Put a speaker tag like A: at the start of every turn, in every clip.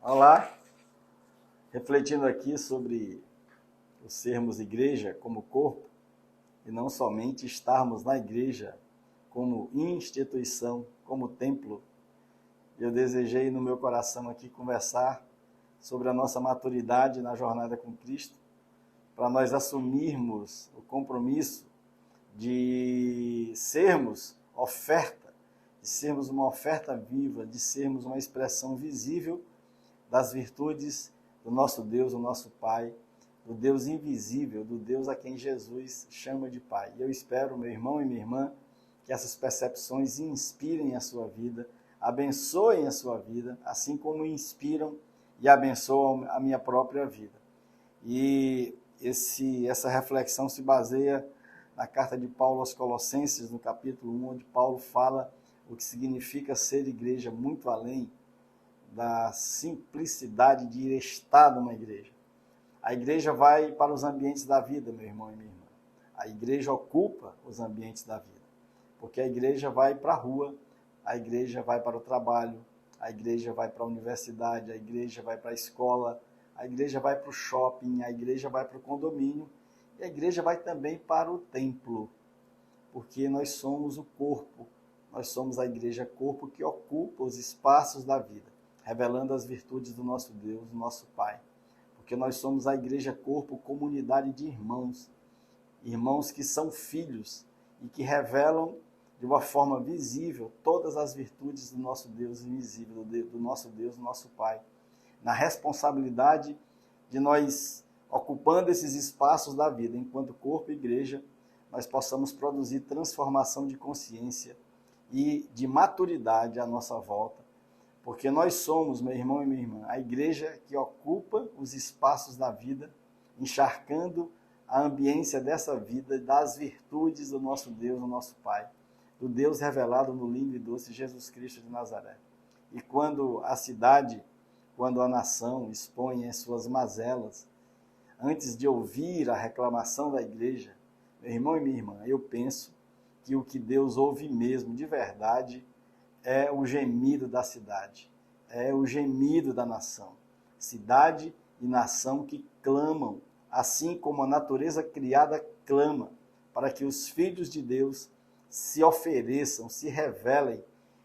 A: Olá, refletindo aqui sobre o sermos igreja como corpo e não somente estarmos na igreja como instituição, como templo. Eu desejei no meu coração aqui conversar sobre a nossa maturidade na jornada com Cristo, para nós assumirmos o compromisso de sermos oferta, de sermos uma oferta viva, de sermos uma expressão visível das virtudes do nosso Deus, o nosso Pai, do Deus invisível, do Deus a quem Jesus chama de Pai. E eu espero, meu irmão e minha irmã, que essas percepções inspirem a sua vida, abençoem a sua vida, assim como inspiram e abençoam a minha própria vida. E essa reflexão se baseia na carta de Paulo aos Colossenses, no capítulo 1, onde Paulo fala o que significa ser igreja, muito além da simplicidade de ir estar numa igreja. A igreja vai para os ambientes da vida, meu irmão e minha irmã. A igreja ocupa os ambientes da vida, porque a igreja vai para a rua, a igreja vai para o trabalho, a igreja vai para a universidade, a igreja vai para a escola, a igreja vai para o shopping, a igreja vai para o condomínio, e a igreja vai também para o templo, porque nós somos o corpo, nós somos a igreja corpo que ocupa os espaços da vida, revelando as virtudes do nosso Deus, do nosso Pai. Porque nós somos a igreja corpo, comunidade de irmãos, irmãos que são filhos e que revelam de uma forma visível todas as virtudes do nosso Deus invisível, do nosso Deus, do nosso Pai. Na responsabilidade de nós, ocupando esses espaços da vida, enquanto corpo e igreja, nós possamos produzir transformação de consciência e de maturidade à nossa volta, porque nós somos, meu irmão e minha irmã, a igreja que ocupa os espaços da vida, encharcando a ambiência dessa vida, das virtudes do nosso Deus, do nosso Pai, do Deus revelado no lindo e doce Jesus Cristo de Nazaré. E quando a cidade, quando a nação expõe as suas mazelas, antes de ouvir a reclamação da igreja, meu irmão e minha irmã, eu penso que o que Deus ouve mesmo, de verdade, é o gemido da cidade, é o gemido da nação. Cidade e nação que clamam, assim como a natureza criada clama, para que os filhos de Deus se ofereçam, se revelem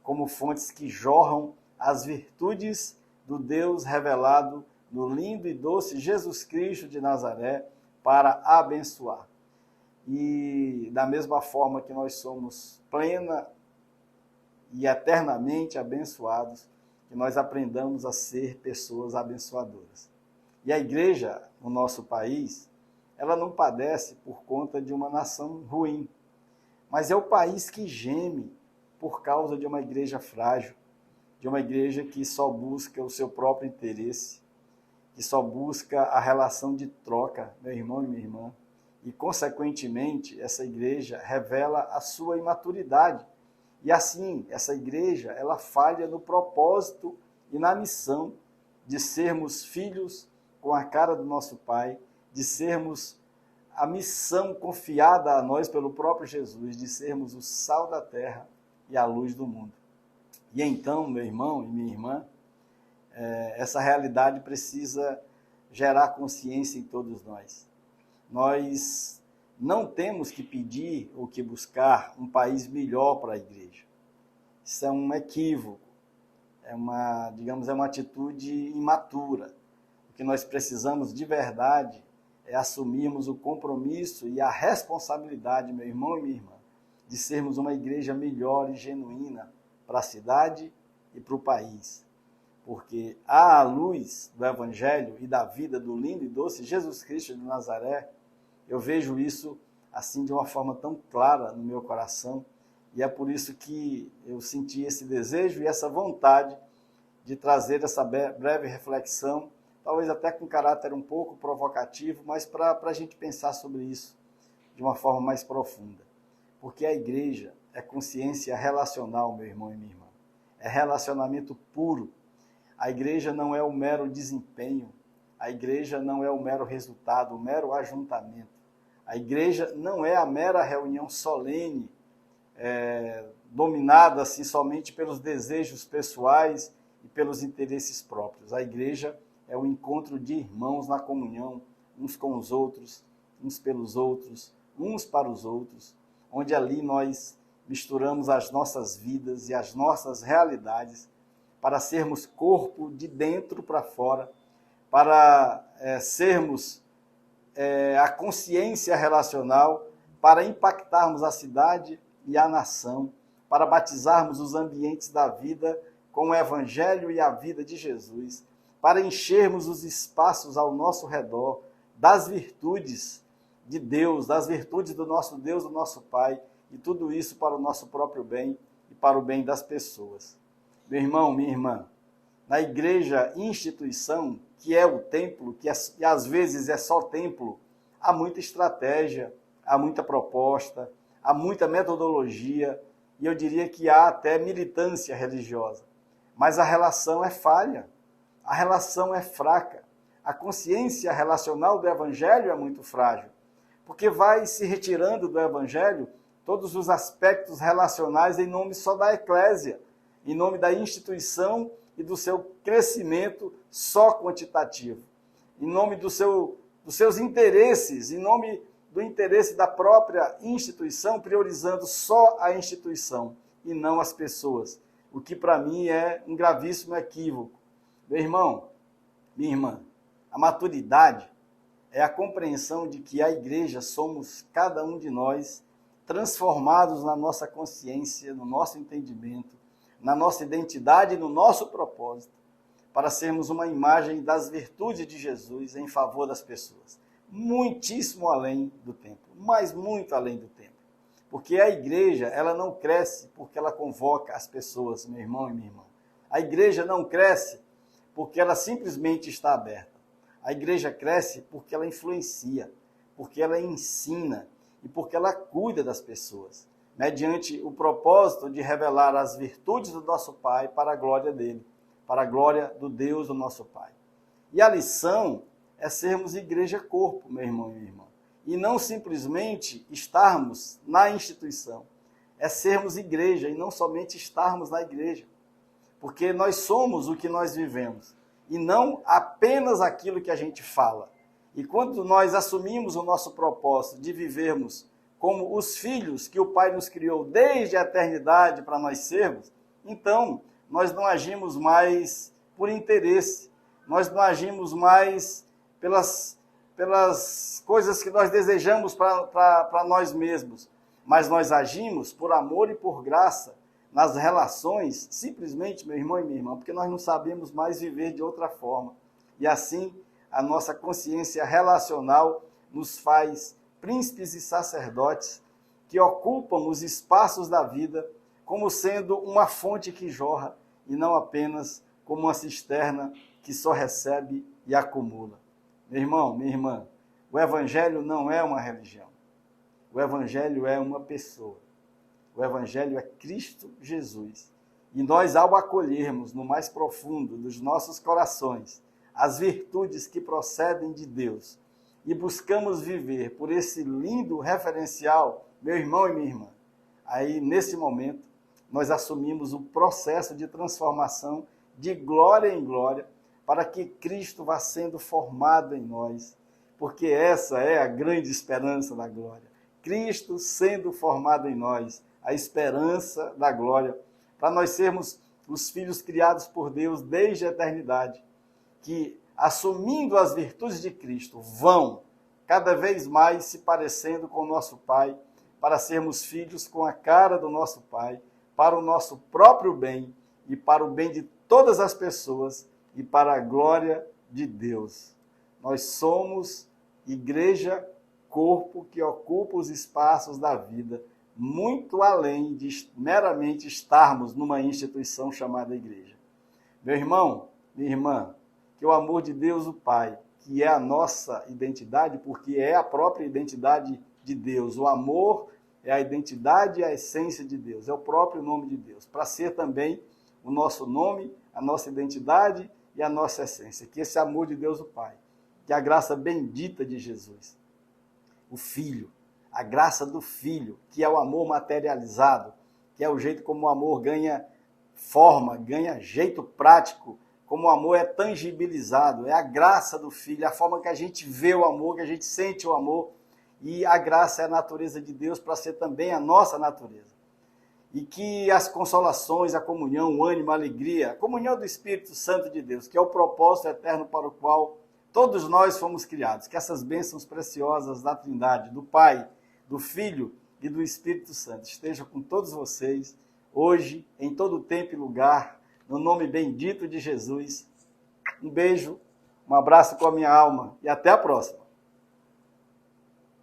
A: como fontes que jorram as virtudes do Deus revelado no lindo e doce Jesus Cristo de Nazaré para abençoar. E da mesma forma que nós somos plena e eternamente abençoados, que nós aprendamos a ser pessoas abençoadoras. E a igreja no nosso país, ela não padece por conta de uma nação ruim, mas é o país que geme por causa de uma igreja frágil, de uma igreja que só busca o seu próprio interesse, que só busca a relação de troca, meu irmão e minha irmã, e consequentemente essa igreja revela a sua imaturidade. E assim, essa igreja, ela falha no propósito e na missão de sermos filhos com a cara do nosso Pai, de sermos a missão confiada a nós pelo próprio Jesus, de sermos o sal da terra e a luz do mundo. E então, meu irmão e minha irmã, essa realidade precisa gerar consciência em todos nós. Nós não temos que pedir ou que buscar um país melhor para a igreja. Isso é um equívoco, é uma atitude imatura. O que nós precisamos de verdade é assumirmos o compromisso e a responsabilidade, meu irmão e minha irmã, de sermos uma igreja melhor e genuína para a cidade e para o país. Porque à luz do Evangelho e da vida do lindo e doce Jesus Cristo de Nazaré, eu vejo isso assim de uma forma tão clara no meu coração, e é por isso que eu senti esse desejo e essa vontade de trazer essa breve reflexão, talvez até com caráter um pouco provocativo, mas para a gente pensar sobre isso de uma forma mais profunda. Porque a igreja é consciência relacional, meu irmão e minha irmã. É relacionamento puro. A igreja não é o mero desempenho, a igreja não é o mero resultado, o mero ajuntamento. A igreja não é a mera reunião solene, dominada assim somente pelos desejos pessoais e e pelos interesses próprios. A igreja é o encontro de irmãos na comunhão, uns com os outros, uns pelos outros, uns para os outros, onde ali nós misturamos as nossas vidas e as nossas realidades para sermos corpo de dentro para fora, para sermos a consciência relacional, para impactarmos a cidade e a nação, para batizarmos os ambientes da vida com o Evangelho e a vida de Jesus, para enchermos os espaços ao nosso redor das virtudes de Deus, das virtudes do nosso Deus, do nosso Pai, e tudo isso para o nosso próprio bem e para o bem das pessoas. Meu irmão, minha irmã, na igreja instituição, que é o templo, que às vezes é só templo, há muita estratégia, há muita proposta, há muita metodologia, e eu diria que há até militância religiosa. Mas a relação é falha, a relação é fraca, a consciência relacional do Evangelho é muito frágil, porque vai se retirando do Evangelho todos os aspectos relacionais em nome só da eclésia, em nome da instituição e do seu crescimento só quantitativo, em nome dos seus interesses, em nome do interesse da própria instituição, priorizando só a instituição e não as pessoas, o que para mim é um gravíssimo equívoco. Meu irmão, minha irmã, a maturidade é a compreensão de que a igreja somos cada um de nós transformados na nossa consciência, no nosso entendimento, na nossa identidade e no nosso propósito, para sermos uma imagem das virtudes de Jesus em favor das pessoas. Muitíssimo além do tempo, mas muito além do tempo. Porque a igreja, ela não cresce porque ela convoca as pessoas, meu irmão e minha irmã. A igreja não cresce porque ela simplesmente está aberta. A igreja cresce porque ela influencia, porque ela ensina e porque ela cuida das pessoas, mediante o propósito de revelar as virtudes do nosso Pai para a glória dele, para a glória do Deus do nosso Pai. E a lição é sermos igreja corpo, meu irmão e minha irmã, e não simplesmente estarmos na instituição, é sermos igreja e não somente estarmos na igreja, porque nós somos o que nós vivemos, e não apenas aquilo que a gente fala. E quando nós assumimos o nosso propósito de vivermos como os filhos que o Pai nos criou desde a eternidade para nós sermos, então nós não agimos mais por interesse, nós não agimos mais pelas coisas que nós desejamos para nós mesmos, mas nós agimos por amor e por graça nas relações, simplesmente, meu irmão e minha irmã, porque nós não sabemos mais viver de outra forma. E assim, a nossa consciência relacional nos faz príncipes e sacerdotes que ocupam os espaços da vida como sendo uma fonte que jorra e não apenas como uma cisterna que só recebe e acumula. Meu irmão, minha irmã, o Evangelho não é uma religião. O Evangelho é uma pessoa. O Evangelho é Cristo Jesus. E nós, ao acolhermos no mais profundo dos nossos corações as virtudes que procedem de Deus e buscamos viver por esse lindo referencial, meu irmão e minha irmã, aí, nesse momento, nós assumimos o processo de transformação de glória em glória para que Cristo vá sendo formado em nós, porque essa é a grande esperança da glória. Cristo sendo formado em nós, a esperança da glória, para nós sermos os filhos criados por Deus desde a eternidade, que, assumindo as virtudes de Cristo, vão cada vez mais se parecendo com o nosso Pai, para sermos filhos com a cara do nosso Pai, para o nosso próprio bem e para o bem de todas as pessoas e para a glória de Deus. Nós somos igreja, corpo que ocupa os espaços da vida, muito além de meramente estarmos numa instituição chamada igreja. Meu irmão, minha irmã, que o amor de Deus, o Pai, que é a nossa identidade, porque é a própria identidade de Deus, o amor é a identidade e a essência de Deus, é o próprio nome de Deus, para ser também o nosso nome, a nossa identidade e a nossa essência. Que esse amor de Deus, o Pai, que a graça bendita de Jesus, o Filho, a graça do Filho, que é o amor materializado, que é o jeito como o amor ganha forma, ganha jeito prático, como o amor é tangibilizado, é a graça do Filho, a forma que a gente vê o amor, que a gente sente o amor, e a graça é a natureza de Deus para ser também a nossa natureza. E que as consolações, a comunhão, o ânimo, a alegria, a comunhão do Espírito Santo de Deus, que é o propósito eterno para o qual todos nós fomos criados, que essas bênçãos preciosas da Trindade, do Pai, do Filho e do Espírito Santo estejam com todos vocês, hoje, em todo tempo e lugar, no nome bendito de Jesus. Um beijo, um abraço com a minha alma e até a próxima.